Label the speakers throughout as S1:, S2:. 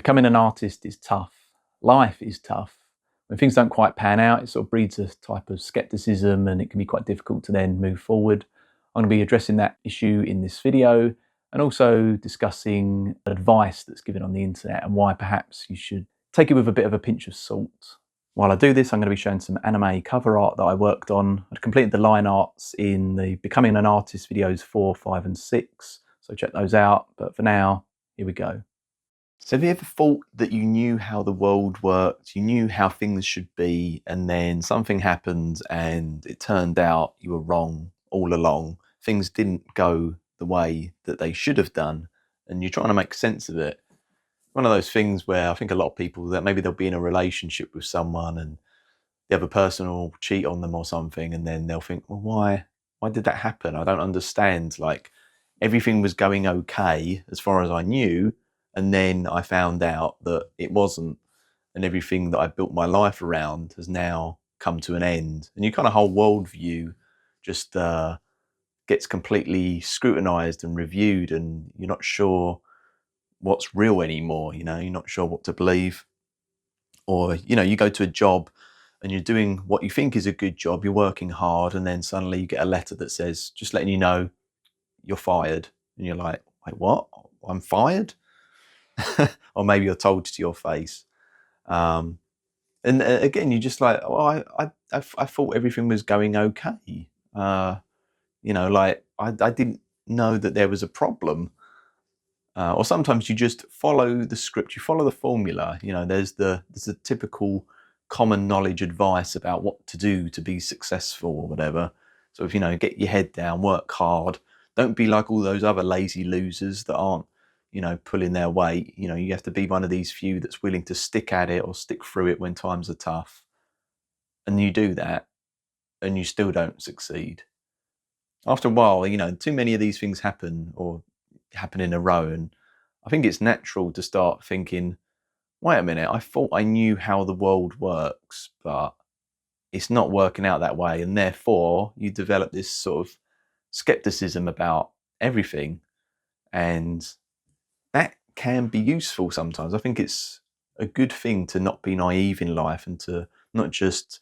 S1: Becoming an artist is tough. Life is tough. When things don't quite pan out, it sort of breeds a type of skepticism and it can be quite difficult to then move forward. I'm going to be addressing that issue in this video and also discussing advice that's given on the internet and why perhaps you should take it with a bit of a pinch of salt. While I do this, I'm going to be showing some anime cover art that I worked on. I completed the line arts in the Becoming an Artist videos 4, 5 and 6, so check those out. But for now, here we go. So have you ever thought that you knew how the world worked, you knew how things should be, and then something happened and it turned out you were wrong all along? Things didn't go the way that they should have done, and you're trying to make sense of it. One of those things where I think a lot of people, that maybe they'll be in a relationship with someone and the other person will cheat on them or something, and then they'll think, well, why did that happen? I don't understand. Like, everything was going okay as far as I knew, and then I found out that it wasn't, and everything that I built my life around has now come to an end. And your kind of whole worldview just gets completely scrutinized and reviewed, and you're not sure what's real anymore. You're not sure what to believe. Or, you go to a job and you're doing what you think is a good job, you're working hard, and then suddenly you get a letter that says, just letting you know, you're fired. And you're like, wait, what? I'm fired? Or maybe you're told to your face. And again, you're just like, oh, I thought everything was going okay. I didn't know that there was a problem. Or sometimes you just follow the script, you follow the formula. There's the typical common knowledge advice about what to do to be successful or whatever. So if, get your head down, work hard, don't be like all those other lazy losers that aren't, pulling their weight. You have to be one of these few that's willing to stick at it or stick through it when times are tough. And you do that and you still don't succeed. After a while, too many of these things happen in a row. And I think it's natural to start thinking, wait a minute, I thought I knew how the world works, but it's not working out that way. And therefore you develop this sort of skepticism about everything. And that can be useful sometimes. I think it's a good thing to not be naive in life and to not just,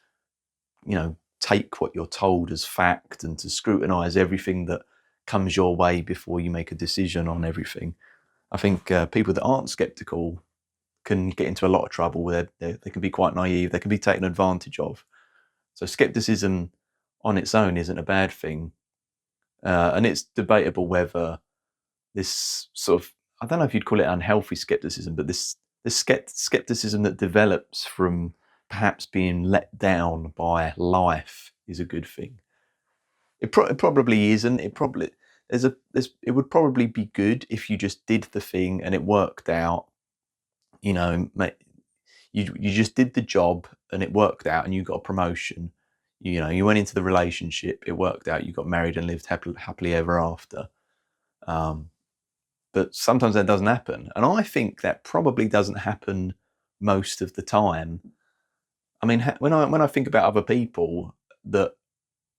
S1: take what you're told as fact and to scrutinize everything that comes your way before you make a decision on everything. I think people that aren't skeptical can get into a lot of trouble where they can be quite naive, they can be taken advantage of. So skepticism on its own isn't a bad thing. And it's debatable whether this sort of, I don't know if you'd call it unhealthy skepticism, but this skepticism that develops from perhaps being let down by life is a good thing. It probably isn't. It would probably be good if you just did the thing and it worked out. You just did the job and it worked out and you got a promotion. You went into the relationship, it worked out, you got married and lived happily ever after. But sometimes that doesn't happen. And I think that probably doesn't happen most of the time. I mean, when I think about other people that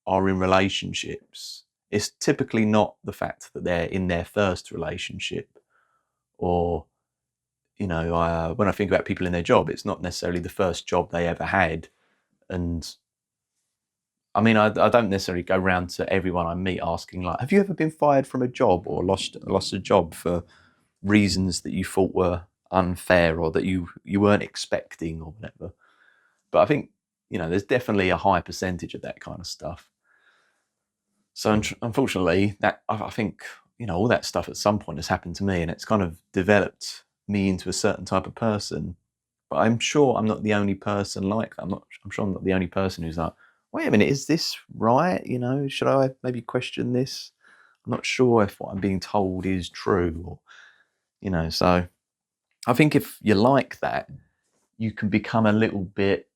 S1: are in relationships, it's typically not the fact that they're in their first relationship. Or, when I think about people in their job, it's not necessarily the first job they ever had. And I mean, I don't necessarily go around to everyone I meet asking, like, have you ever been fired from a job or lost a job for reasons that you thought were unfair or that you weren't expecting or whatever? But I think, there's definitely a high percentage of that kind of stuff. So unfortunately, that I think, all that stuff at some point has happened to me and it's kind of developed me into a certain type of person. But I'm sure I'm not the only person like that. I'm sure I'm not the only person who's like, wait a minute, is this right? Should I maybe question this? I'm not sure if what I'm being told is true, or, so I think if you're like that, you can become a little bit,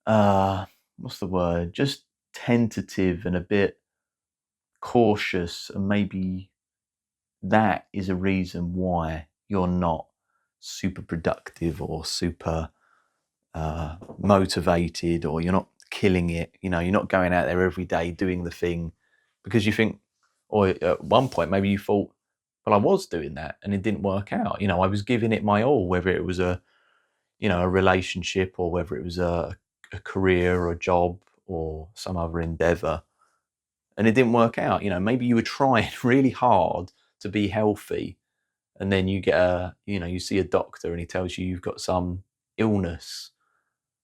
S1: what's the word? Just tentative and a bit cautious, and maybe that is a reason why you're not super productive or super motivated, or you're not killing it. You're not going out there every day doing the thing because you think, or at one point maybe you thought, Well, I was doing that and it didn't work out. You know, I was giving it my all, whether it was a relationship, or whether it was a career or a job or some other endeavor, and it didn't work out. You know, maybe you were trying really hard to be healthy, and then you get you see a doctor and he tells you you've got some illness,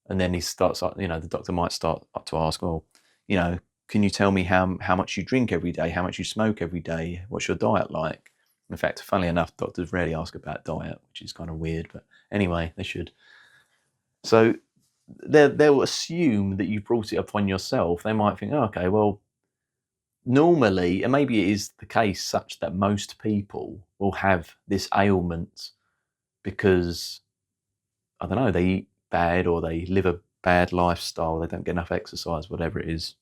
S1: and then he starts, the doctor might start to ask, well, can you tell me how much you drink every day, how much you smoke every day, what's your diet like? In fact, funnily enough, doctors rarely ask about diet, which is kind of weird, but anyway, they should. So they'll assume that you brought it upon yourself. They might think, oh, okay, well, normally, and maybe it is the case such that most people will have this ailment because, I don't know, they eat bad or they live a bad lifestyle, they don't get enough exercise, whatever it is.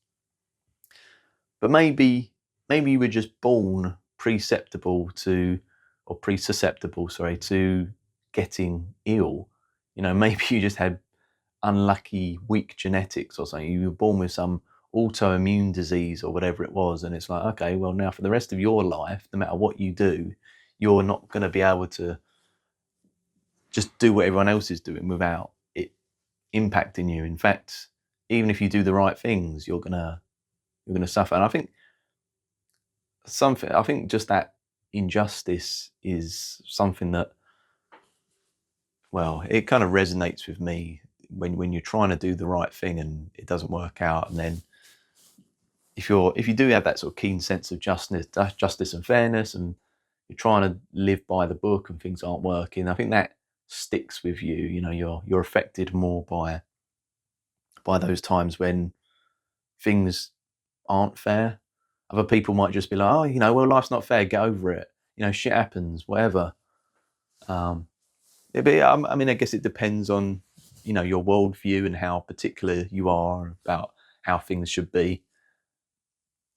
S1: But maybe you were just born susceptible to getting ill. Maybe you just had unlucky, weak genetics or something. You were born with some autoimmune disease or whatever it was, and it's like, okay, well, now for the rest of your life, no matter what you do, you're not going to be able to just do what everyone else is doing without it impacting you. In fact, even if you do the right things, you're gonna suffer. And I think just that injustice is something that, well, it kind of resonates with me when you're trying to do the right thing and it doesn't work out. And then if you do have that sort of keen sense of justice and fairness, and you're trying to live by the book and things aren't working, I think that sticks with you. You're affected more by those times when things aren't fair. Other people might just be like, oh, well, life's not fair, get over it. Shit happens, whatever. I guess it depends on, your worldview and how particular you are about how things should be.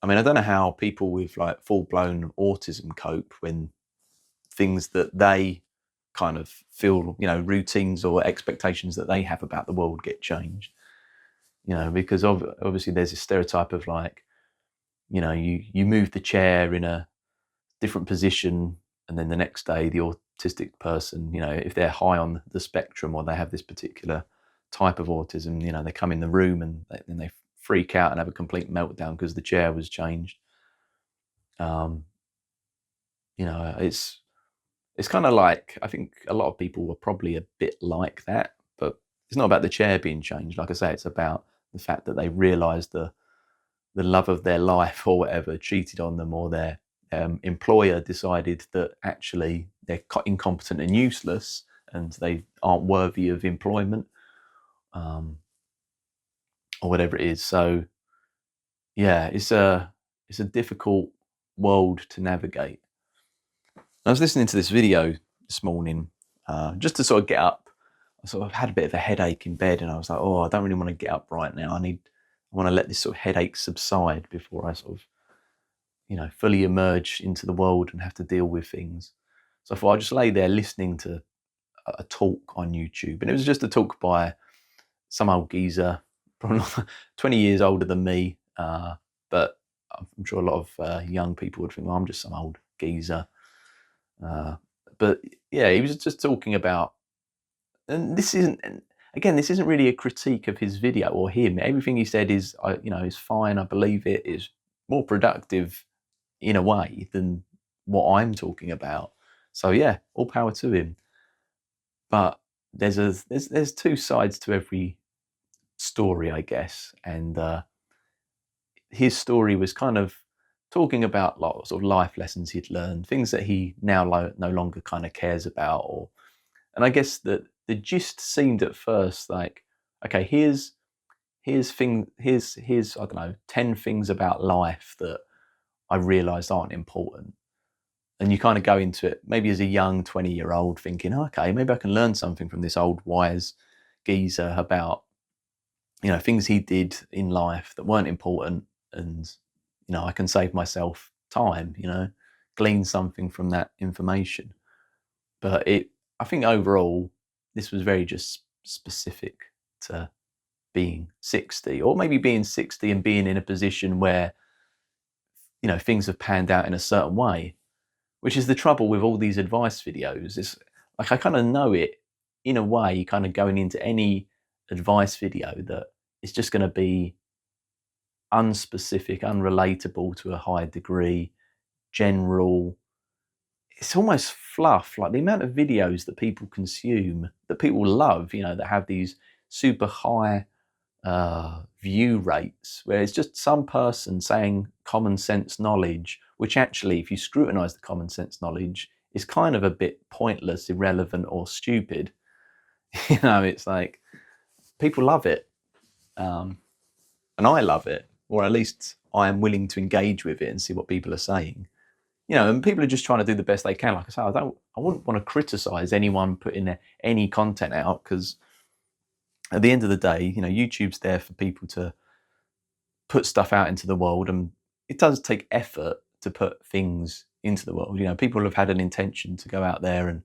S1: I don't know how people with like full-blown autism cope when things that they kind of feel, routines or expectations that they have about the world get changed. Because obviously there's a stereotype of like, you move the chair in a different position, and then the next day the autistic person, if they're high on the spectrum or they have this particular type of autism, they come in the room and they freak out and have a complete meltdown because the chair was changed. It's kind of like, I think a lot of people were probably a bit like that, but it's not about the chair being changed. Like I say, it's about the fact that they realised the love of their life or whatever cheated on them, or their employer decided that actually they're incompetent and useless and they aren't worthy of employment, or whatever it is. So yeah, it's a difficult world to navigate. I was listening to this video this morning just to sort of get up. I sort of had a bit of a headache in bed, and I was like, I don't really want to get up right now. I want to let this sort of headache subside before I sort of, fully emerge into the world and have to deal with things. So I thought I'd just lay there listening to a talk on YouTube. And it was just a talk by some old geezer, probably 20 years older than me. But I'm sure a lot of young people would think, well, I'm just some old geezer. But yeah, he was just talking about, and this isn't really a critique of his video or him. Everything he said is fine. I believe it is more productive in a way than what I'm talking about. So yeah, all power to him. But there's two sides to every story, I guess, and his story was kind of talking about lots of life lessons he'd learned, things that he now no longer kind of cares about, and I guess that the gist seemed at first like, okay, here's I don't know, 10 things about life that I realised aren't important. And you kind of go into it maybe as a young 20-year-old thinking, okay, maybe I can learn something from this old wise geezer about, things he did in life that weren't important, and, I can save myself time, glean something from that information. But I think overall, this was very just specific to being 60, or maybe being 60 and being in a position where, things have panned out in a certain way. which is the trouble with all these advice videos. It's like I kind of know it in a way, kind of going into any advice video, that it's just going to be unspecific, unrelatable to a high degree, general. It's almost fluff, like the amount of videos that people consume, that people love, you know, that have these super high view rates, where it's just some person saying common sense knowledge, which actually, if you scrutinize the common sense knowledge, is kind of a bit pointless, irrelevant, or stupid. You know, it's like people love it, and I love it, or at least I am willing to engage with it and see what people are saying. You know, and people are just trying to do the best they can. Like I say, I wouldn't want to criticize anyone putting any content out, because at the end of the day, you know, YouTube's there for people to put stuff out into the world, and it does take effort to put things into the world. You know, people have had an intention to go out there and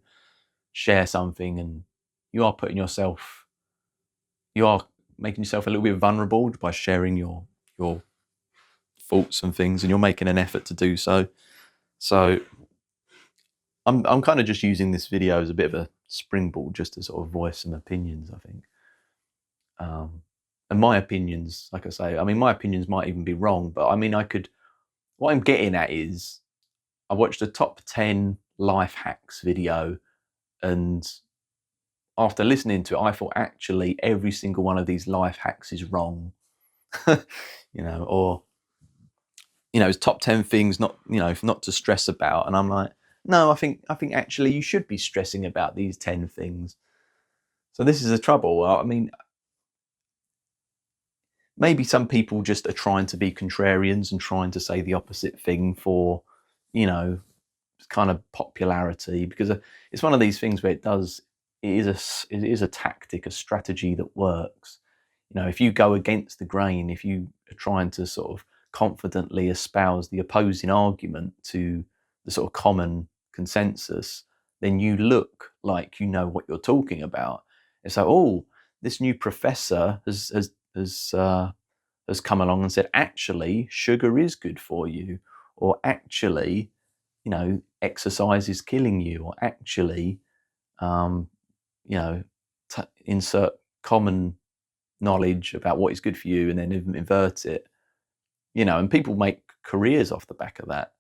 S1: share something, and you are making yourself a little bit vulnerable by sharing your thoughts and things, and you're making an effort to do so. So I'm kind of just using this video as a bit of a springboard, just to sort of voice some opinions, I think. And my opinions, like I say, I mean, my opinions might even be wrong, but I mean, what I'm getting at is, I watched a top 10 life hacks video, and after listening to it, I thought actually every single one of these life hacks is wrong. You know, or, you know, it's top 10 things not to stress about. And I'm like, no, I think actually you should be stressing about these 10 things. So this is the trouble. I mean, maybe some people just are trying to be contrarians and trying to say the opposite thing for, you know, kind of popularity, because it's one of these things where it is a tactic, a strategy that works. You know, if you go against the grain, if you are trying to sort of confidently espouse the opposing argument to the sort of common consensus, then you look like you know what you're talking about. It's like, oh, this new professor has come along and said, actually, sugar is good for you, or actually, you know, exercise is killing you, or actually, you know, insert common knowledge about what is good for you and then invert it. You know, and people make careers off the back of that.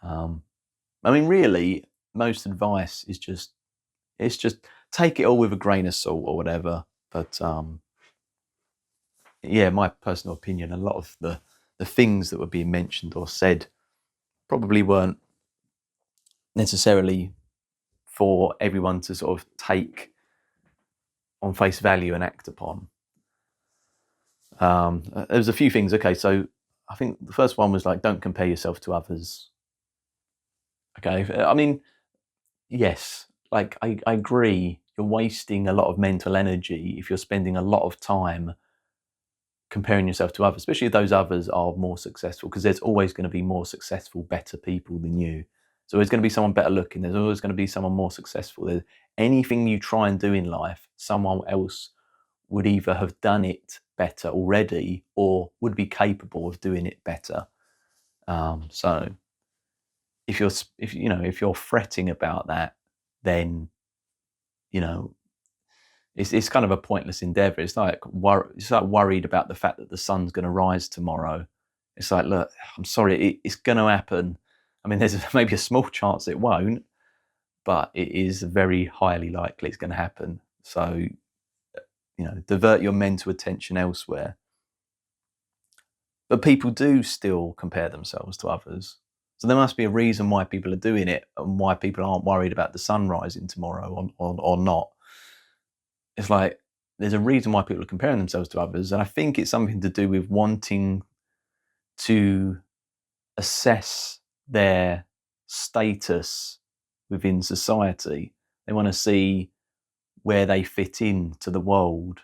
S1: I mean, really, most advice is just take it all with a grain of salt or whatever. But yeah, my personal opinion, a lot of the things that were being mentioned or said probably weren't necessarily for everyone to sort of take on face value and act upon. There's a few things. Okay, so I think the first one was like, don't compare yourself to others. Okay, I mean, yes, like I agree, you're wasting a lot of mental energy if you're spending a lot of time comparing yourself to others, especially if those others are more successful, because there's always going to be more successful, better people than you. So there's going to be someone better looking, there's always going to be someone more successful. There's anything you try and do in life, someone else would either have done it better already or would be capable of doing it better. So if you're fretting about that, then, you know, it's kind of a pointless endeavor. It's like worried about the fact that the sun's going to rise tomorrow. It's like, look, I'm sorry, it's going to happen. I mean, there's maybe a small chance it won't, but it is very highly likely it's going to happen. So, you know, divert your mental attention elsewhere. But people do still compare themselves to others. So there must be a reason why people are doing it, and why people aren't worried about the sun rising tomorrow or not. It's like, there's a reason why people are comparing themselves to others. And I think it's something to do with wanting to assess their status within society. They want to see where they fit into the world.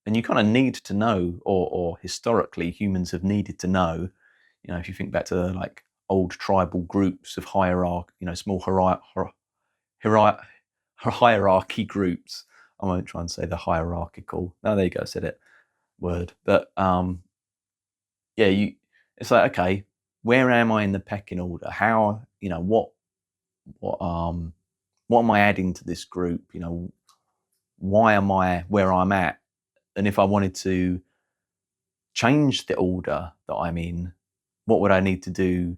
S1: And you kind of need to know, or historically humans have needed to know, you know, if you think back to like old tribal groups of hierarchy, you know, small hierarchy groups. I won't try and say the hierarchical. No, there you go, I said it, word. But yeah, it's like, okay, where am I in the pecking order? How, you know, what what am I adding to this group? You know, why am I where I'm at? And if I wanted to change the order that I'm in, what would I need to do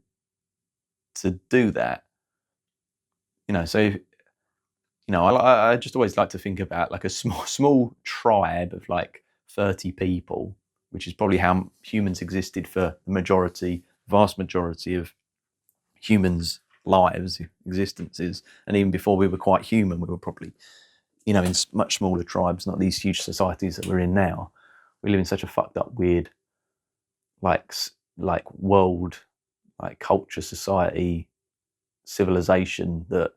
S1: that? You know, so I just always like to think about like a small tribe of like 30 people, which is probably how humans existed for the vast majority of humans' lives, existences, and even before we were quite human, we were probably, in much smaller tribes, not these huge societies that we're in now. We live in such a fucked up, weird, like world, like culture, society, civilization that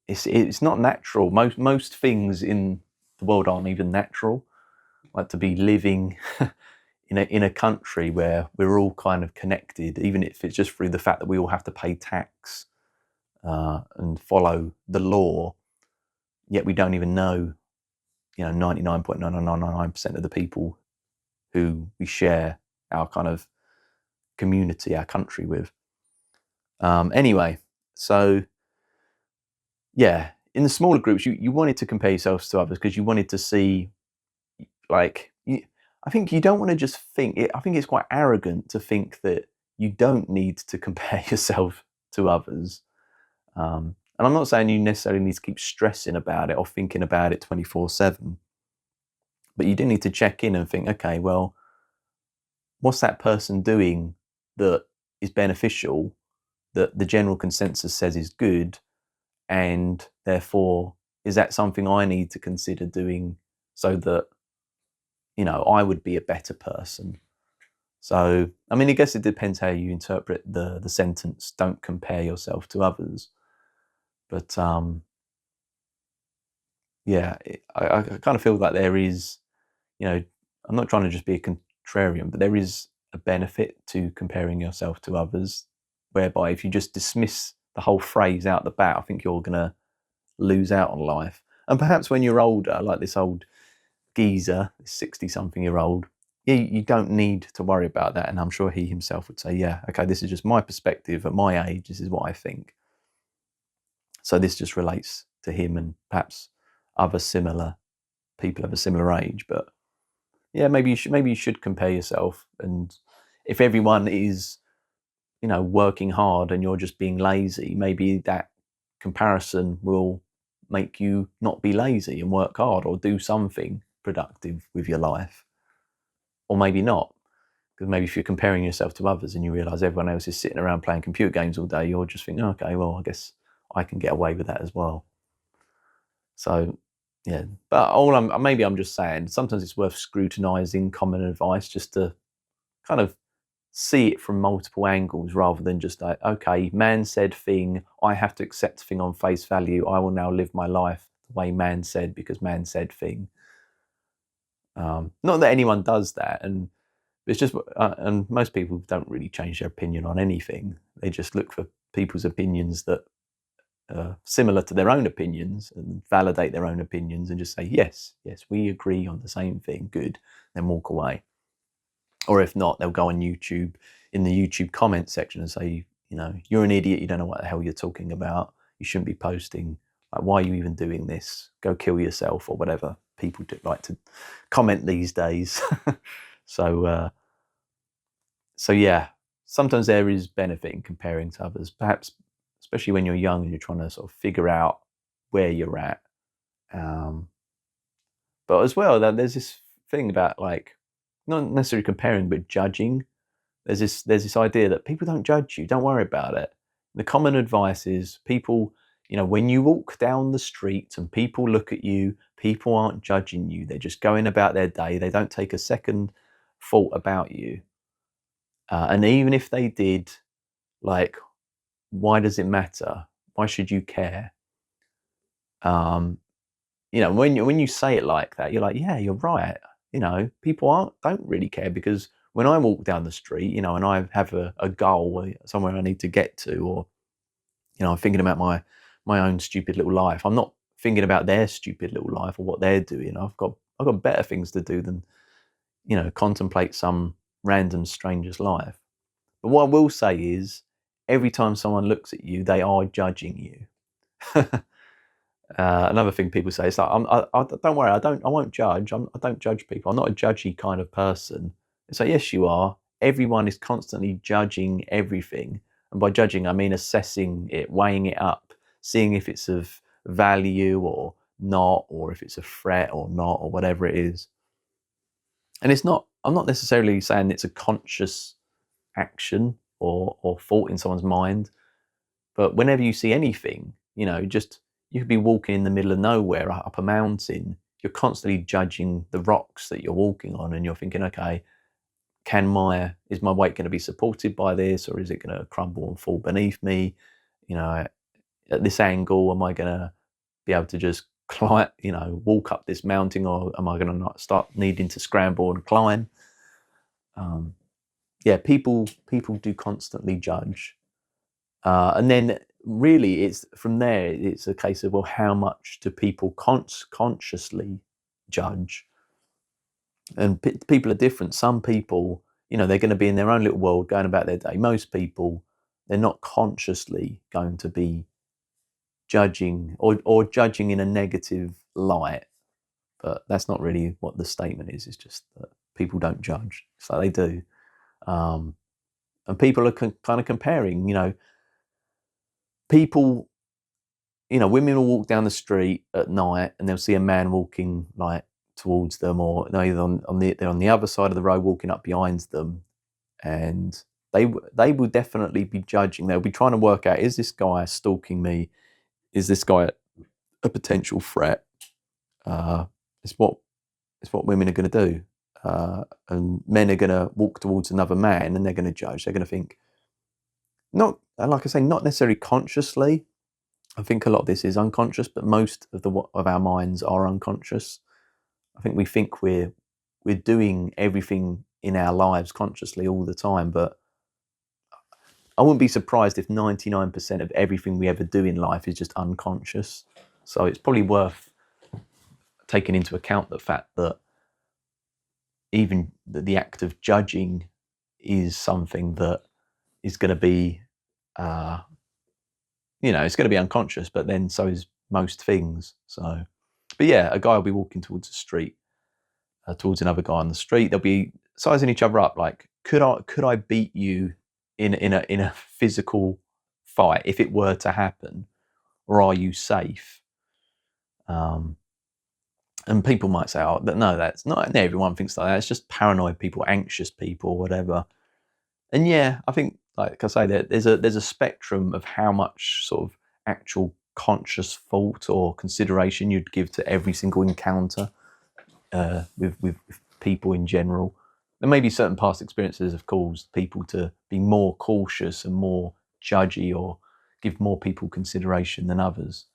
S1: it's not natural. Most things in the world aren't even natural. Like to be living in a country where we're all kind of connected, even if it's just through the fact that we all have to pay tax and follow the law, yet we don't even know, 99.9999% of the people who we share our kind of community, our country with. Anyway, so yeah, in the smaller groups, you wanted to compare yourselves to others because you wanted to see, like, I think you don't want to just think it. I think it's quite arrogant to think that you don't need to compare yourself to others. And I'm not saying you necessarily need to keep stressing about it or thinking about it 24/7, but you do need to check in and think, okay, well, what's that person doing that is beneficial, that the general consensus says is good, and therefore, is that something I need to consider doing so that, I would be a better person? So, I mean, I guess it depends how you interpret the sentence, don't compare yourself to others. But yeah, I kind of feel like there is, I'm not trying to just be a contrarian, but there is a benefit to comparing yourself to others, whereby if you just dismiss the whole phrase out the bat, I think you're going to lose out on life. And perhaps when you're older, like this old geezer, this 60-something-year-old, you don't need to worry about that. And I'm sure he himself would say, yeah, okay, this is just my perspective at my age. This is what I think. So this just relates to him and perhaps other similar people of a similar age. But yeah, maybe you should compare yourself. And if everyone is, working hard and you're just being lazy, maybe that comparison will make you not be lazy and work hard or do something productive with your life. Or maybe not. Because maybe if you're comparing yourself to others and you realise everyone else is sitting around playing computer games all day, you're just thinking, okay, well, I guess I can get away with that as well. So, yeah. But maybe I'm just saying, sometimes it's worth scrutinising common advice just to kind of see it from multiple angles rather than just like, okay, man said thing, I have to accept thing on face value. I will now live my life the way man said because man said thing. Not that anyone does that, and it's just, and most people don't really change their opinion on anything. They just look for people's opinions that are similar to their own opinions and validate their own opinions and just say, yes, we agree on the same thing, good, then walk away. Or if not, they'll go on YouTube in the YouTube comment section and say, you're an idiot, you don't know what the hell you're talking about, you shouldn't be posting, like, why are you even doing this, go kill yourself, or whatever people do like to comment these days. So yeah, sometimes there is benefit in comparing to others, perhaps especially when you're young and you're trying to sort of figure out where you're at. But as well, there's this thing about, like, not necessarily comparing, but judging. There's this idea that people don't judge you. Don't worry about it. The common advice is people, when you walk down the street and people look at you, people aren't judging you. They're just going about their day. They don't take a second thought about you. And even if they did, like, why does it matter? Why should you care? When you say it like that, you're like, yeah, you're right. People don't really care, because when I walk down the street, and I have a goal, somewhere I need to get to, or I'm thinking about my own stupid little life. I'm not thinking about their stupid little life or what they're doing. I've got better things to do than contemplate some random stranger's life. But what I will say is, every time someone looks at you, they are judging you. Another thing people say is like, don't worry, I won't judge. I don't judge people. I'm not a judgy kind of person. It's like, yes, you are. Everyone is constantly judging everything. And by judging, I mean assessing it, weighing it up, seeing if it's of value or not, or if it's a threat or not, or whatever it is. And I'm not necessarily saying it's a conscious action or thought in someone's mind, but whenever you see anything, you could be walking in the middle of nowhere up a mountain, you're constantly judging the rocks that you're walking on, and you're thinking, okay, is my weight going to be supported by this, or is it going to crumble and fall beneath me? At this angle, am I going to be able to just climb, walk up this mountain, or am I going to not start needing to scramble and climb? People do constantly judge. And then really it's from there, it's a case of, well, how much do people consciously judge? And people are different. Some people, they're going to be in their own little world going about their day. Most people, they're not consciously going to be judging or judging in a negative light. But that's not really what the statement is. It's just that people don't judge. So they do. And people are kind of comparing, people, women will walk down the street at night and they'll see a man walking like towards them, or they're on the other side of the road walking up behind them, and they will definitely be judging. They'll be trying to work out, is this guy stalking me? Is this guy a potential threat? It's what women are going to do, and men are going to walk towards another man and they're going to judge. They're going to think, not like I say, not necessarily consciously. I think a lot of this is unconscious, but most of our minds are unconscious. I think we think we're doing everything in our lives consciously all the time, but I wouldn't be surprised if 99% of everything we ever do in life is just unconscious. So it's probably worth taking into account the fact that even the act of judging is something that is going to be, it's going to be unconscious, but then so is most things. So, but yeah, a guy will be walking towards the street, towards another guy on the street. They'll be sizing each other up. Like, could I beat you in a physical fight if it were to happen, or are you safe? And people might say, oh, no, that's not everyone thinks like that. It's just paranoid people, anxious people, whatever. And yeah, I think, like I say, there's a spectrum of how much sort of actual conscious thought or consideration you'd give to every single encounter with people in general. There may be certain past experiences have caused people to be more cautious and more judgy, or give more people consideration than others.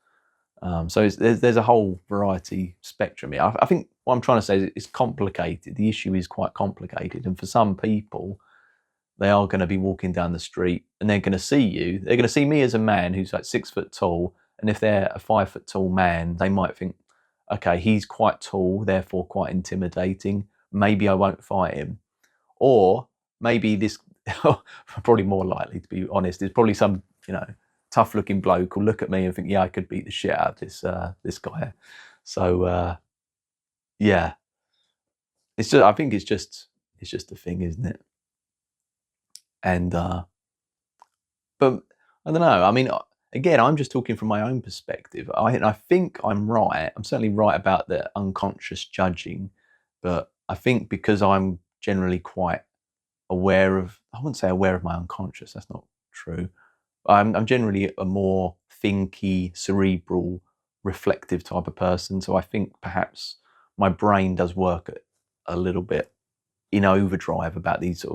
S1: So there's a whole variety spectrum here. I think what I'm trying to say is it's complicated. The issue is quite complicated, and for some people, they are going to be walking down the street and they're going to see you. They're going to see me as a man who's like 6 foot tall, and if they're a 5 foot tall man, they might think, okay, he's quite tall, therefore quite intimidating. Maybe I won't fight him. Or maybe this, probably more likely, to be honest, is probably some, tough looking bloke will look at me and think, yeah, I could beat the shit out of this guy. So yeah, it's just, I think it's just a thing, isn't it? And but I don't know. I mean, again, I'm just talking from my own perspective. I think I'm right. I'm certainly right about the unconscious judging, but I think because I'm generally quite aware of, I wouldn't say aware of my unconscious, that's not true. I'm generally a more thinky, cerebral, reflective type of person. So I think perhaps my brain does work a little bit in overdrive about these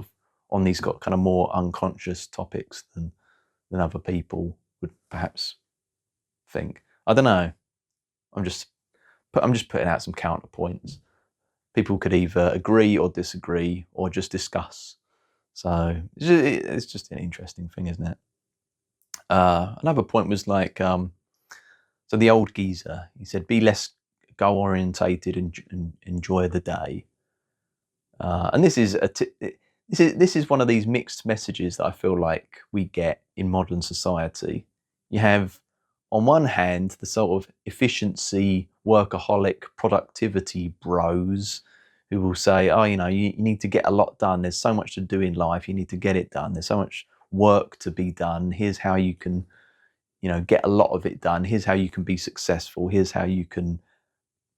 S1: on these kind of more unconscious topics than other people would perhaps think. I don't know. I'm just putting out some counterpoints. People could either agree or disagree or just discuss. So it's just an interesting thing, isn't it? Another point was like, so the old geezer, he said, be less goal orientated and enjoy the day. And this is This is one of these mixed messages that I feel like we get in modern society. You have, on one hand, the sort of efficiency, workaholic, productivity bros who will say, oh, you need to get a lot done. There's so much to do in life. You need to get it done. There's so much work to be done. Here's how you can, get a lot of it done. Here's how you can be successful. Here's how you can,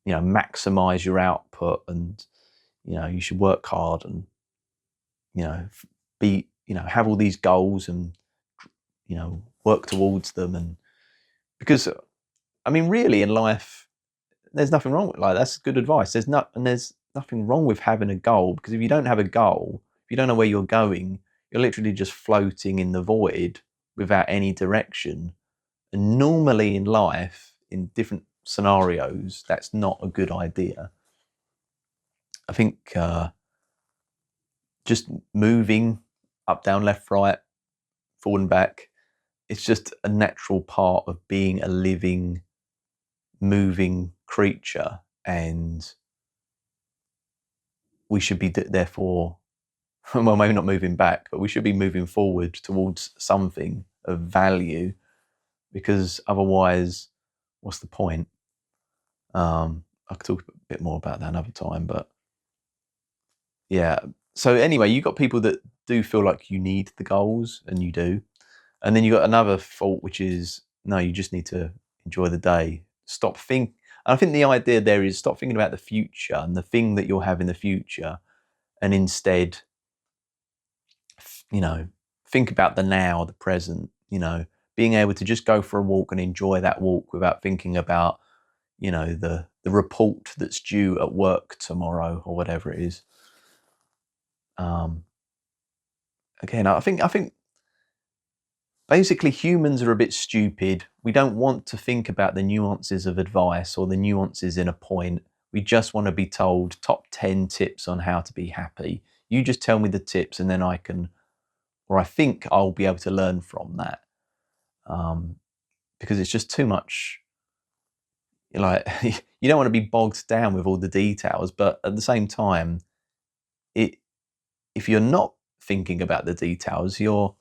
S1: maximize your output, and, you should work hard and, be, have all these goals and, work towards them. And because, I mean, really in life, there's nothing wrong with, like, that's good advice. There's nothing wrong with having a goal, because if you don't have a goal, if you don't know where you're going, you're literally just floating in the void without any direction. And normally in life, in different scenarios, that's not a good idea. I think just moving up, down, left, right, forward and back, it's just a natural part of being a living, moving creature. And we should be therefore, well, maybe not moving back, but we should be moving forward towards something of value, because otherwise, what's the point? I could talk a bit more about that another time, but yeah. So anyway, you got people that do feel like you need the goals, and you do. And then you got another fault, which is, no, you just need to enjoy the day. Stop think. And I think the idea there is stop thinking about the future and the thing that you'll have in the future, and instead, think about the now, the present. Being able to just go for a walk and enjoy that walk without thinking about, the report that's due at work tomorrow or whatever it is. Again, I think basically humans are a bit stupid. We don't want to think about the nuances of advice or the nuances in a point. We just want to be told top 10 tips on how to be happy. You just tell me the tips, and then I think I'll be able to learn from that. Because it's just too much. Like, you don't want to be bogged down with all the details, but at the same time, if you're not thinking about the details, you're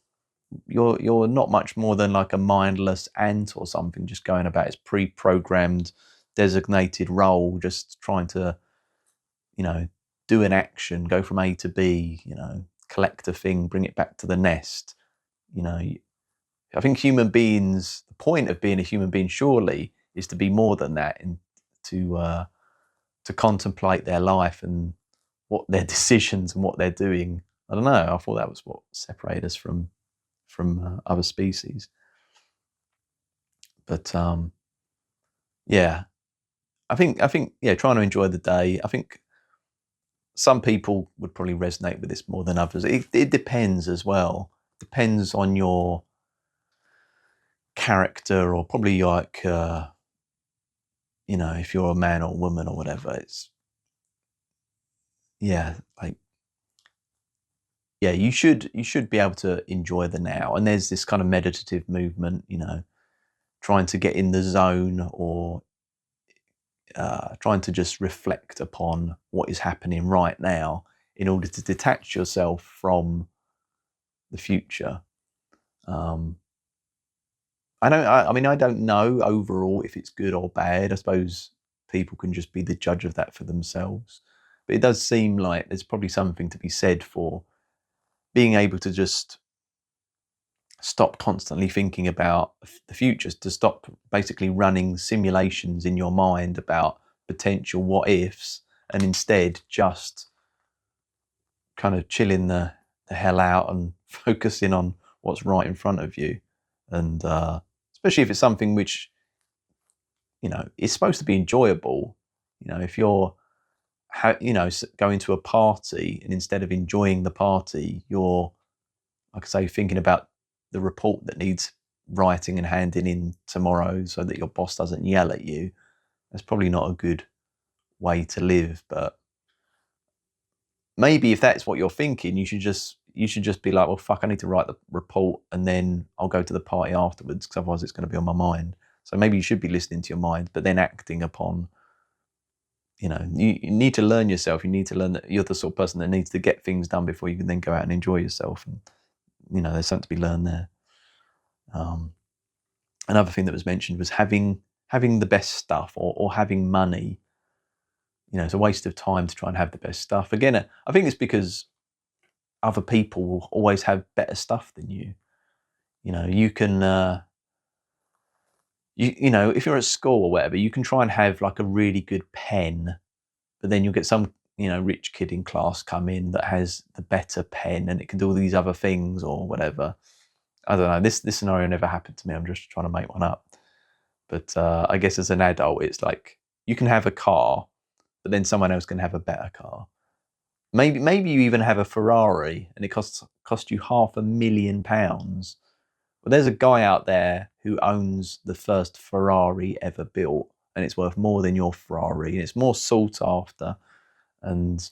S1: not much more than like a mindless ant or something, just going about its pre-programmed, designated role, just trying to, do an action, go from A to B, collect a thing, bring it back to the nest. I think human beings, the point of being a human being surely is to be more than that, and to contemplate their life and what their decisions and what they're doing. I don't know. I thought that was what separated us from other species. But yeah, I think yeah, trying to enjoy the day. I think some people would probably resonate with this more than others. It depends as well. Depends on your character, or probably like if you're a man or woman or whatever. It's you should be able to enjoy the now. And there's this kind of meditative movement, trying to get in the zone, or trying to just reflect upon what is happening right now in order to detach yourself from the future. I don't know overall if it's good or bad. I suppose people can just be the judge of that for themselves. But it does seem like there's probably something to be said for being able to just stop constantly thinking about the future, to stop basically running simulations in your mind about potential what ifs, and instead just kind of chilling the hell out and focusing on what's right in front of you. And especially if it's something which, is supposed to be enjoyable. If you're, going to a party, and instead of enjoying the party, you're, like I say, thinking about the report that needs writing and handing in tomorrow so that your boss doesn't yell at you, that's probably not a good way to live. But maybe if that's what you're thinking, you should just be like, well, fuck, I need to write the report, and then I'll go to the party afterwards, because otherwise it's going to be on my mind. So maybe you should be listening to your mind, but then acting upon you know, you need to learn yourself. You need to learn that you're the sort of person that needs to get things done before you can then go out and enjoy yourself. And, you know, there's something to be learned there. Another thing that was mentioned was having the best stuff or having money. You know, it's a waste of time to try and have the best stuff. Again, I think it's because other people will always have better stuff than you. You know, you can, you know, if you're at school or whatever, you can try and have like a really good pen, but then you'll get some, you know, rich kid in class come in that has the better pen and it can do all these other things or whatever. I don't know. This scenario never happened to me. I'm just trying to make one up. But I guess as an adult, it's like you can have a car, but then someone else can have a better car. Maybe you even have a Ferrari and it cost you £500,000. Well, there's a guy out there who owns the first Ferrari ever built, and it's worth more than your Ferrari, and it's more sought after, and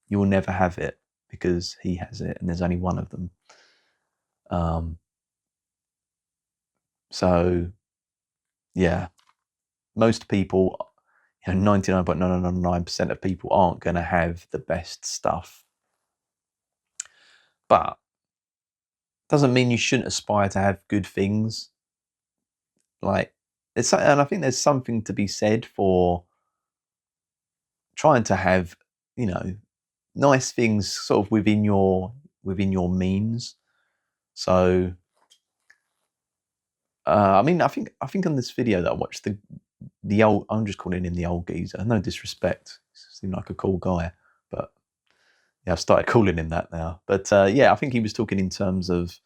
S1: you will never have it because he has it, and there's only one of them. So, yeah, most people, you know, 99.999% of people aren't going to have the best stuff. But doesn't mean you shouldn't aspire to have good things. Like, and I think there's something to be said for trying to have, you know, nice things sort of within your means. So, I mean, I think on this video that I watched, the old, I'm just calling him the old geezer. No disrespect, he seemed like a cool guy, but yeah, I've started calling him that now. But yeah, I think he was talking in terms of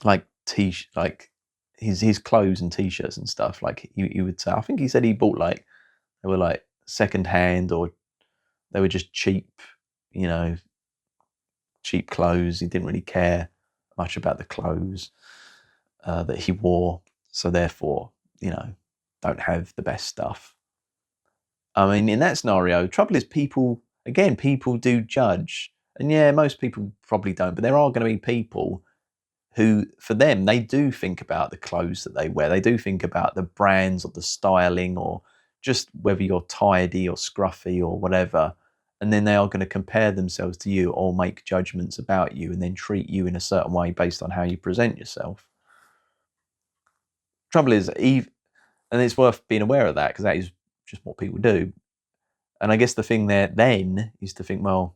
S1: like his clothes and t-shirts and stuff. Like he would say, I think he said he bought like, they were like second hand or they were just cheap, you know, cheap clothes. He didn't really care much about the clothes that he wore. So therefore, you know, don't have the best stuff. I mean, in that scenario, trouble is people do judge. And yeah, most people probably don't, but there are going to be people who, for them, they do think about the clothes that they wear. They do think about the brands or the styling or just whether you're tidy or scruffy or whatever. And then they are going to compare themselves to you or make judgments about you and then treat you in a certain way based on how you present yourself. Trouble is, and it's worth being aware of that because that is just what people do. And I guess the thing there then is to think, well,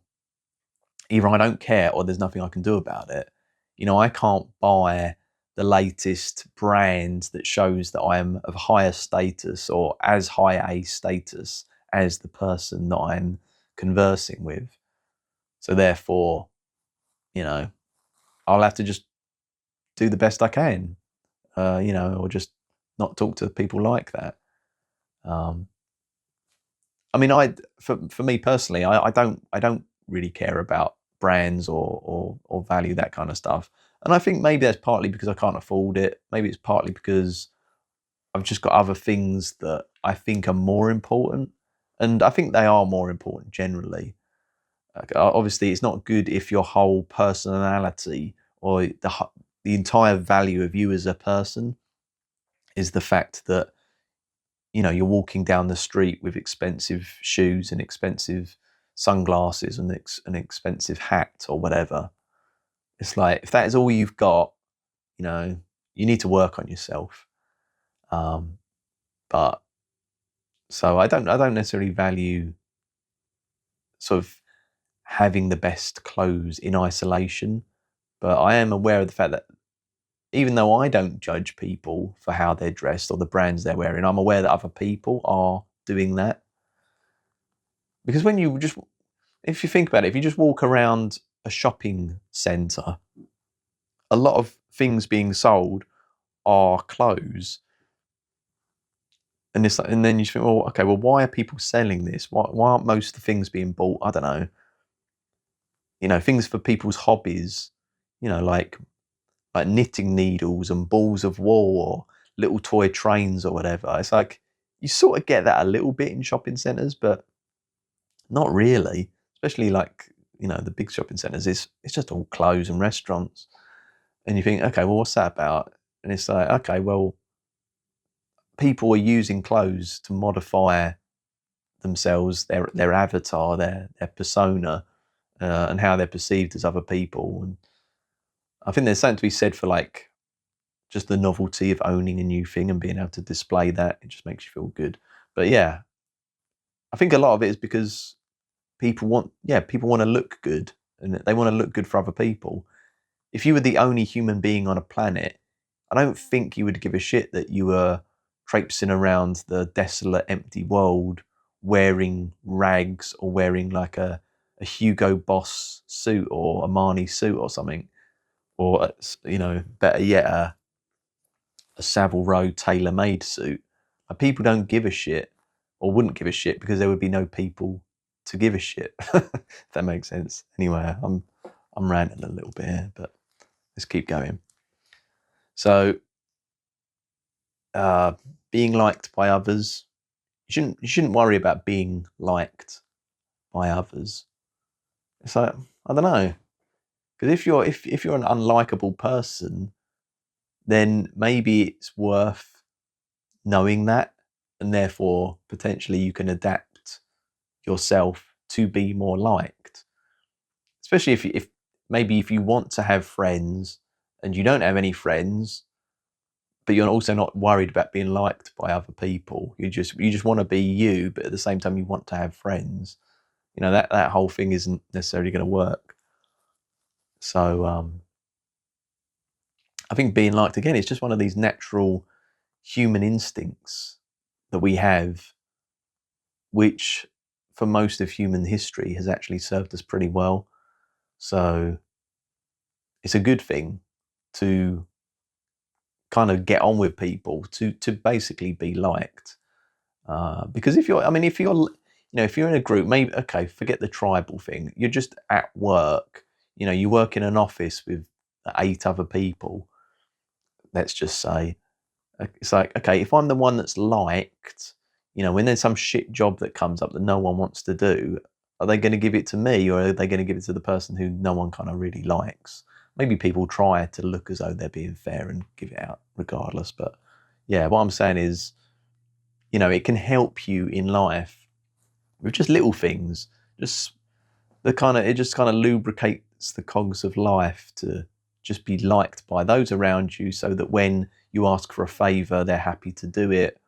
S1: either I don't care or there's nothing I can do about it. You know, I can't buy the latest brand that shows that I am of higher status or as high a status as the person that I'm conversing with. So therefore, you know, I'll have to just do the best I can, you know, or just not talk to people like that. I mean, for me personally, I don't really care about brands or value that kind of stuff. And I think maybe that's partly because I can't afford it. Maybe it's partly because I've just got other things that I think are more important. And I think they are more important generally. Obviously, it's not good if your whole personality or the entire value of you as a person is the fact that, you know, you're walking down the street with expensive shoes and expensive sunglasses and an expensive hat or whatever. It's like, if that is all you've got, you know, you need to work on yourself. But so I don't necessarily value sort of having the best clothes in isolation, but I am aware of the fact that even though I don't judge people for how they're dressed or the brands they're wearing, I'm aware that other people are doing that. Because when you just, if you think about it, if you just walk around a shopping centre, a lot of things being sold are clothes. And it's like, and then you think, well, okay, well, why are people selling this? Why aren't most of the things being bought? I don't know. You know, things for people's hobbies, you know, like knitting needles and balls of wool or little toy trains or whatever. It's like, you sort of get that a little bit in shopping centres, but not really. Especially like, you know, the big shopping centres, it's just all clothes and restaurants. And you think, okay, well, what's that about? And it's like, okay, well, people are using clothes to modify themselves, their avatar, their persona, and how they're perceived as other people. And I think there's something to be said for like just the novelty of owning a new thing and being able to display that. It just makes you feel good. But yeah, I think a lot of it is because people want to look good, and they want to look good for other people. If you were the only human being on a planet, I don't think you would give a shit that you were traipsing around the desolate, empty world wearing rags or wearing like a Hugo Boss suit or a Marni suit or something, or better yet, a Savile Row tailor-made suit. Like, people don't give a shit, or wouldn't give a shit, because there would be no people to give a shit. If that makes sense. Anyway, I'm ranting a little bit here, but let's keep going. So, being liked by others, you shouldn't worry about being liked by others. It's like, I don't know, because if you're an unlikable person, then maybe it's worth knowing that, and therefore potentially you can adapt yourself to be more liked. Especially if maybe if you want to have friends and you don't have any friends, but you're also not worried about being liked by other people. You just want to be you, but at the same time you want to have friends. That whole thing isn't necessarily going to work. So I think being liked, again, it's just one of these natural human instincts that we have, which for most of human history has actually served us pretty well. So it's a good thing to kind of get on with people, to basically be liked. Because if you're in a group, maybe, okay, forget the tribal thing. You're just at work, you work in an office with 8 other people, let's just say. It's like, okay, if I'm the one that's liked, when there's some shit job that comes up that no one wants to do, are they going to give it to me, or are they going to give it to the person who no one kind of really likes? Maybe people try to look as though they're being fair and give it out regardless. But yeah, what I'm saying is, it can help you in life with just little things. It just kind of lubricates the cogs of life to just be liked by those around you, so that when you ask for a favour, they're happy to do it.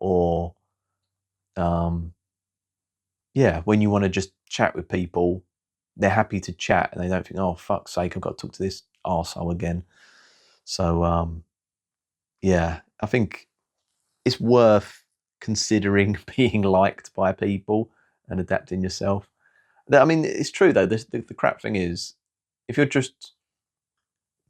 S1: Or when you want to just chat with people, they're happy to chat, and they don't think, oh, fuck's sake, I've got to talk to this arsehole again. So I think it's worth considering being liked by people and adapting yourself. I mean, it's true though. The crap thing is, if you're just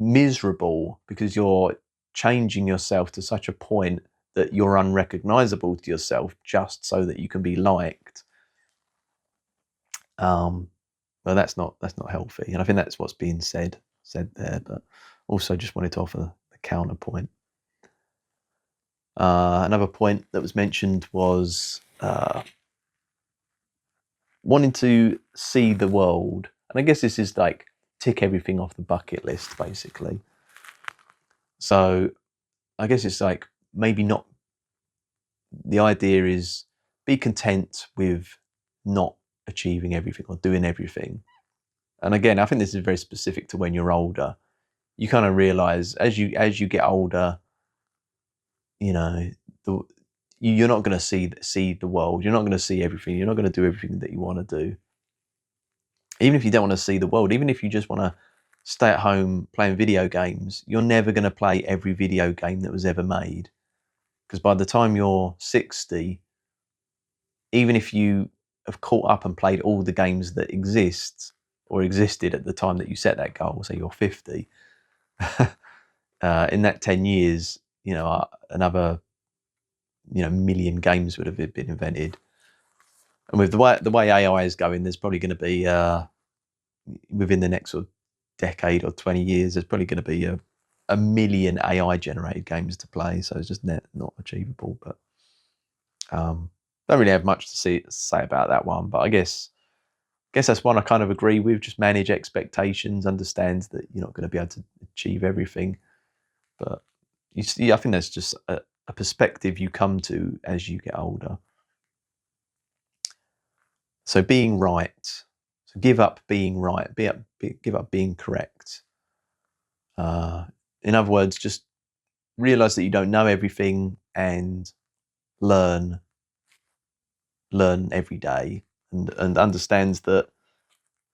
S1: miserable because you're changing yourself to such a point that you're unrecognizable to yourself just so that you can be liked, well, that's not healthy. And I think that's what's being said there. But also just wanted to offer the counterpoint. Another point that was mentioned was wanting to see the world. And I guess this is like tick everything off the bucket list, basically. So I guess it's like, maybe not. The idea is, be content with not achieving everything or doing everything. And again, I think this is very specific to when you're older. You kind of realize as you get older, you're not going to see the world. You're not going to see everything. You're not going to do everything that you want to do. Even if you don't want to see the world, even if you just want to stay at home playing video games, you're never going to play every video game that was ever made. Because by the time you're 60, even if you have caught up and played all the games that exist or existed at the time that you set that goal, say you're 50, in that 10 years, another million games would have been invented. And with the way AI is going, there's probably going to be within the next sort of decade or 20 years, there's probably going to be a million AI generated games to play. So it's just not achievable. But don't really have much to say about that one. But I guess that's one I kind of agree with. Just manage expectations, understand that you're not going to be able to achieve everything. But I think that's just a perspective you come to as you get older. So being right. So give up being right. Give up being correct. In other words, just realize that you don't know everything and learn every day, and understands that,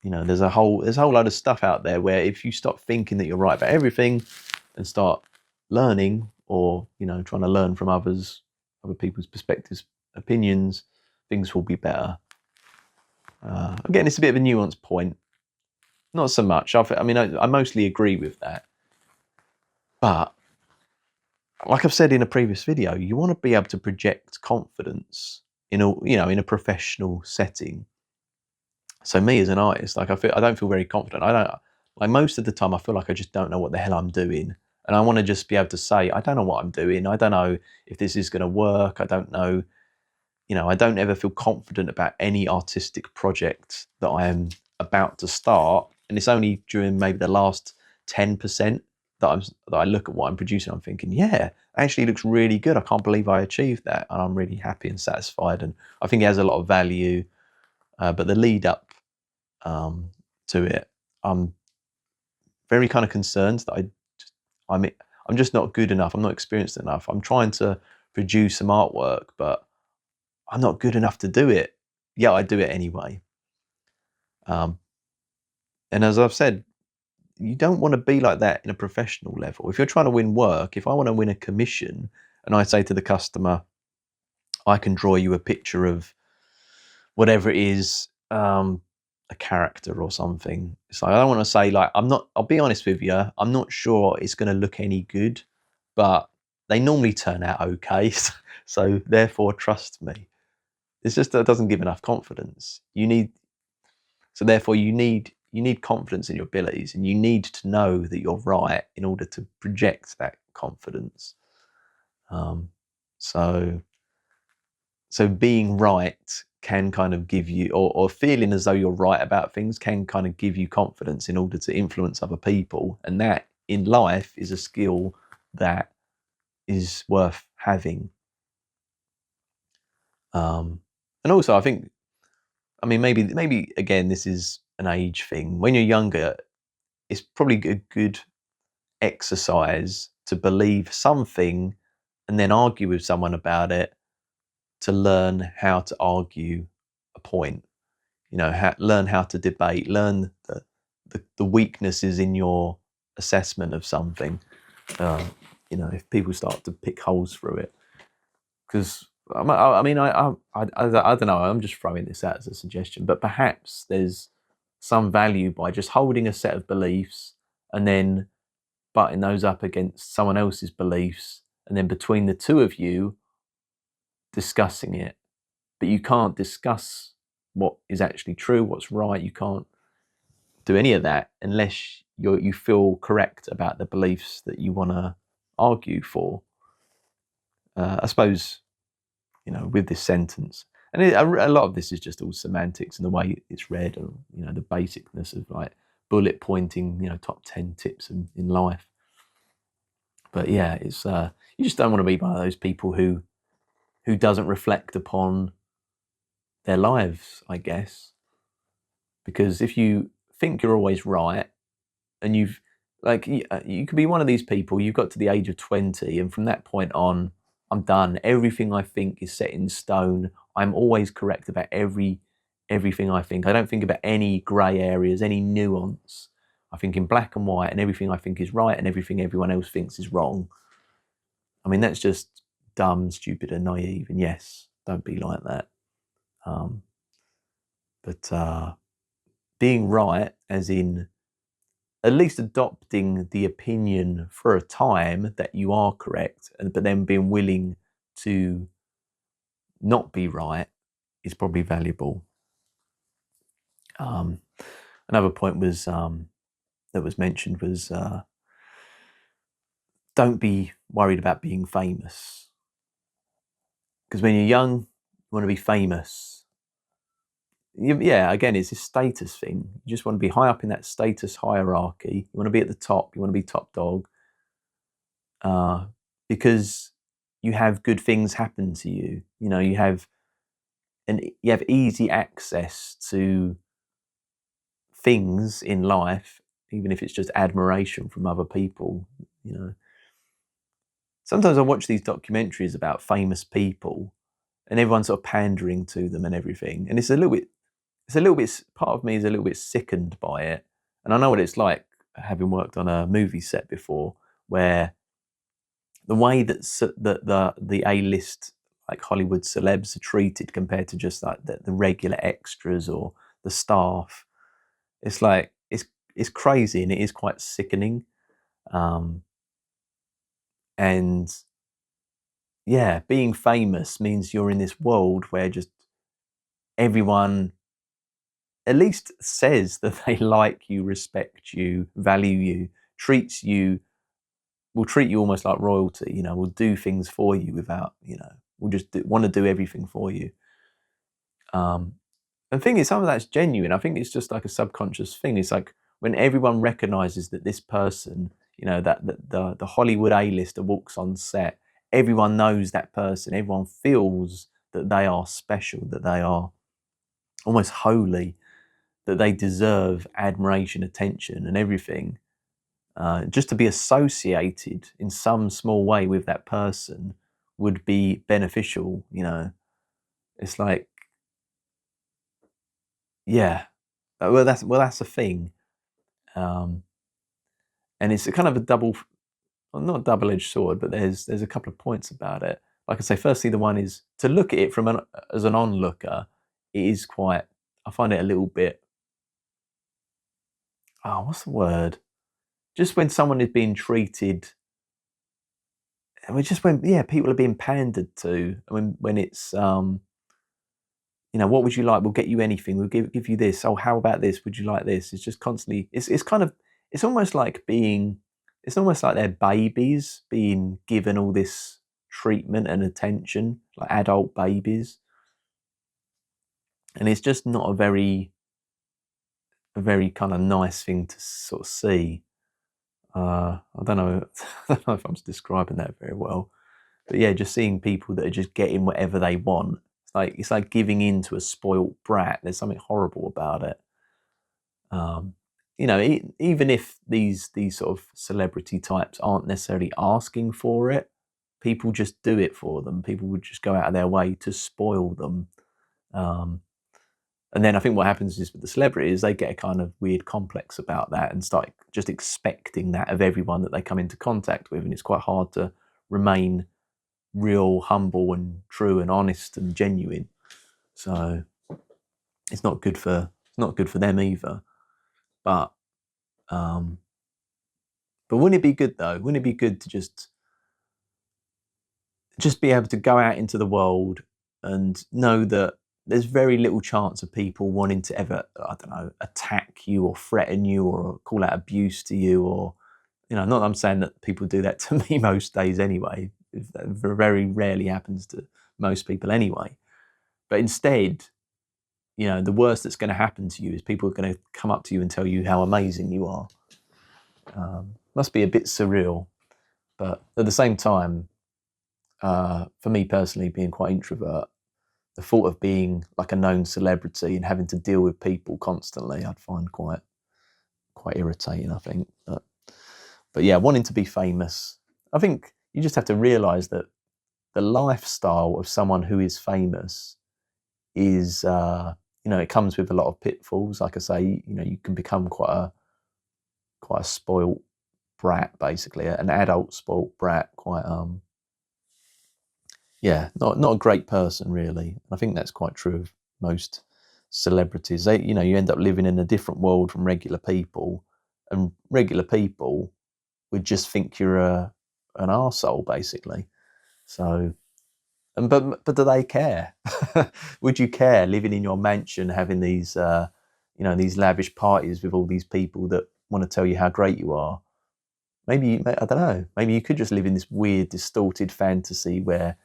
S1: you know, there's a whole load of stuff out there where if you stop thinking that you're right about everything and start learning, or, you know, trying to learn from other people's perspectives, opinions, things will be better. Again, it's a bit of a nuanced point. Not so much. I mean, I mostly agree with that. But like I've said in a previous video, you want to be able to project confidence in a professional setting. So me as an artist, like I don't feel very confident. Like most of the time I feel like I just don't know what the hell I'm doing. And I want to just be able to say, I don't know what I'm doing. I don't know if this is going to work. I don't know, I don't ever feel confident about any artistic project that I am about to start. And it's only during maybe the last 10% that I look at what I'm producing, I'm thinking, yeah, it actually looks really good. I can't believe I achieved that. And I'm really happy and satisfied. And I think it has a lot of value. But the lead up to it, I'm very kind of concerned that I'm just not good enough. I'm not experienced enough. I'm trying to produce some artwork, but I'm not good enough to do it. Yeah, I do it anyway. And as I've said, you don't want to be like that in a professional level. If you're trying to win work, if I want to win a commission and I say to the customer, I can draw you a picture of whatever it is, a character or something. It's like, I don't want to say, like, I'll be honest with you, I'm not sure it's going to look any good, but they normally turn out okay. So therefore, trust me. It's just that it doesn't give enough confidence. So therefore you need confidence in your abilities, and you need to know that you're right in order to project that confidence. So being right can kind of give you, or feeling as though you're right about things can kind of give you confidence in order to influence other people. And that in life is a skill that is worth having. And also I think, I mean, maybe again, this is an age thing. When you're younger, it's probably a good exercise to believe something and then argue with someone about it, to learn how to argue a point. Learn how to debate, learn the weaknesses in your assessment of something. If people start to pick holes through it, because I don't know. I'm just throwing this out as a suggestion, but perhaps there's some value by just holding a set of beliefs and then butting those up against someone else's beliefs, and then between the two of you discussing it. But you can't discuss what is actually true, what's right. You can't do any of that unless you feel correct about the beliefs that you want to argue for. I suppose, with this sentence, and a lot of this is just all semantics and the way it's read, or the basicness of like bullet pointing, top 10 tips in life. But yeah, it's you just don't want to be one of those people who doesn't reflect upon their lives, I guess. Because if you think you're always right, and you could be one of these people, you've got to the age of 20, and from that point on, I'm done. Everything I think is set in stone. I'm always correct about everything I think. I don't think about any grey areas, any nuance. I think in black and white, and everything I think is right, and everything everyone else thinks is wrong. I mean, that's just dumb, stupid, and naive. And yes, don't be like that. But being right, as in at least adopting the opinion for a time that you are correct, but then being willing to not be right, is probably valuable. Another point was that was mentioned was don't be worried about being famous, because when you're young, you want to be famous. Yeah, again, it's a status thing. You just want to be high up in that status hierarchy. You want to be at the top. You want to be top dog. Because you have good things happen to you. You know, you have easy access to things in life, even if it's just admiration from other people. You know, sometimes I watch these documentaries about famous people, and everyone's sort of pandering to them and everything, and it's a little bit. Part of me is a little bit sickened by it, and I know what it's like, having worked on a movie set before, where the way that the A-list, like Hollywood celebs, are treated compared to just like the regular extras or the staff, it's like it's crazy, and it is quite sickening. And yeah, being famous means you're in this world where just everyone at least says that they like you, respect you, value you, will treat you almost like royalty. You know, will do things for you without, you know, will just want to do everything for you. And the thing is, some of that's genuine. I think it's just like a subconscious thing. It's like when everyone recognizes that this person, you know, that the Hollywood A-lister walks on set, everyone knows that person. Everyone feels that they are special, that they are almost holy, that they deserve admiration, attention, and everything. Just to be associated in some small way with that person would be beneficial. You know, it's like, yeah, that's a thing, and it's a kind of a well, not a double-edged sword, but there's a couple of points about it. Like I say, firstly, the one is to look at it as an onlooker. It is quite. I find it a little bit. Oh, what's the word? Just when someone is being treated, just when people are being pandered to, when it's you know, what would you like? We'll get you anything. We'll give you this. Oh, how about this? Would you like this? It's just constantly. It's kind of. It's almost like being. It's almost like they're babies being given all this treatment and attention, like adult babies, and it's just not a very kind of nice thing to sort of see. I don't know. I don't know if I'm describing that very well, but yeah, just seeing people that are just getting whatever they want. It's like giving in to a spoilt brat. There's something horrible about it. You know, even if these sort of celebrity types aren't necessarily asking for it, people just do it for them. People would just go out of their way to spoil them. And then I think what happens is with the celebrities, they get a kind of weird complex about that and start just expecting that of everyone that they come into contact with. And it's quite hard to remain real, humble and true and honest and genuine. So it's not good for them either. But wouldn't it be good though? Wouldn't it be good to just be able to go out into the world and know that there's very little chance of people wanting to ever, I don't know, attack you or threaten you or call out abuse to you, or, you know, not that I'm saying that people do that to me most days anyway. That very rarely happens to most people anyway. But instead, you know, the worst that's going to happen to you is people are going to come up to you and tell you how amazing you are. Must be a bit surreal, but at the same time, for me personally, being quite introvert, the thought of being like a known celebrity and having to deal with people constantly, I'd find quite irritating, I think. But yeah, wanting to be famous, I think you just have to realise that the lifestyle of someone who is famous is, you know, it comes with a lot of pitfalls. Like I say, you know, you can become quite a spoilt brat, basically, an adult spoilt brat, quite not a great person really. I think that's quite true of most celebrities. They, you know, you end up living in a different world from regular people, and regular people would just think you're an arsehole, basically. So, but do they care? Would you care living in your mansion, having these you know, these lavish parties with all these people that want to tell you how great you are? Maybe, I don't know, maybe you could just live in this weird, distorted fantasy where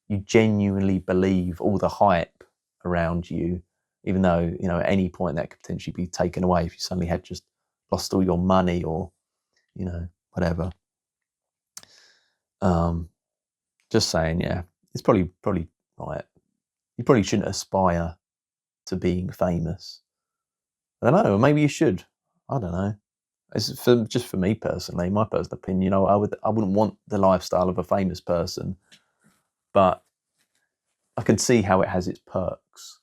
S1: you genuinely believe all the hype around you, even though, you know, at any point that could potentially be taken away if you suddenly had just lost all your money or, you know, whatever. Just saying, yeah, it's probably right. You probably shouldn't aspire to being famous. I don't know. Maybe you should. I don't know. It's just for me personally, my personal opinion. You know, I wouldn't want the lifestyle of a famous person, but I can see how it has its perks.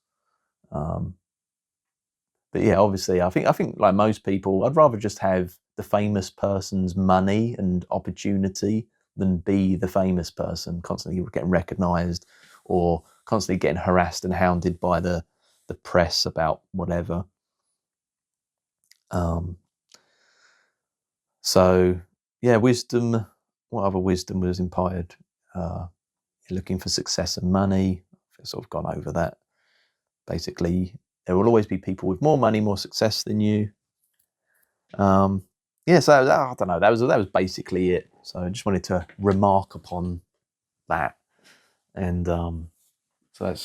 S1: But yeah, obviously, I think like most people, I'd rather just have the famous person's money and opportunity than be the famous person constantly getting recognised or constantly getting harassed and hounded by the press about whatever. So yeah, wisdom. What other wisdom was imparted? You're looking for success and money. I've sort of gone over that. Basically, there will always be people with more money, more success than you. Yeah, so I don't know. That was basically it. So I just wanted to remark upon that, and so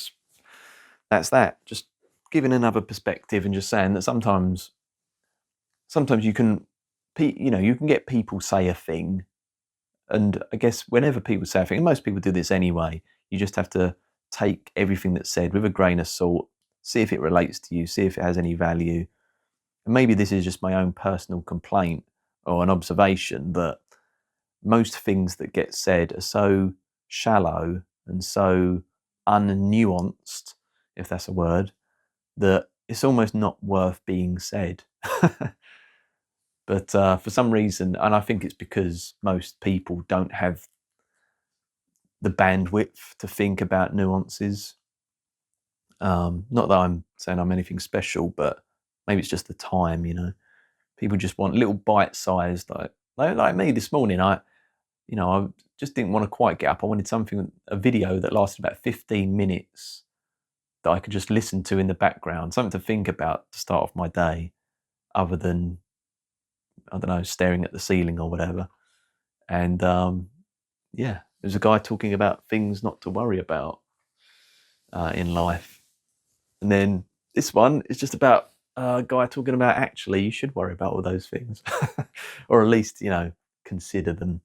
S1: that's that. Just giving another perspective and just saying that sometimes you can, you can get people say a thing, and I guess whenever people say a thing, and most people do this anyway, you just have to take everything that's said with a grain of salt, see if it relates to you, see if it has any value. And maybe this is just my own personal complaint or an observation that most things that get said are so shallow and so unnuanced, if that's a word, that it's almost not worth being said. But for some reason, and I think it's because most people don't have the bandwidth to think about nuances. Not that I'm saying I'm anything special, but maybe it's just the time, you know. People just want little bite-sized, like me this morning. I just didn't want to quite get up. I wanted a video that lasted about 15 minutes that I could just listen to in the background, something to think about to start off my day, other than, I don't know, staring at the ceiling or whatever. And yeah, there's a guy talking about things not to worry about in life. And then this one is just about a guy talking about actually you should worry about all those things, or at least consider them.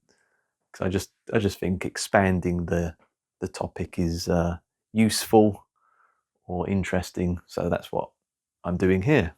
S1: Because I just think expanding the topic is useful or interesting. So that's what I'm doing here.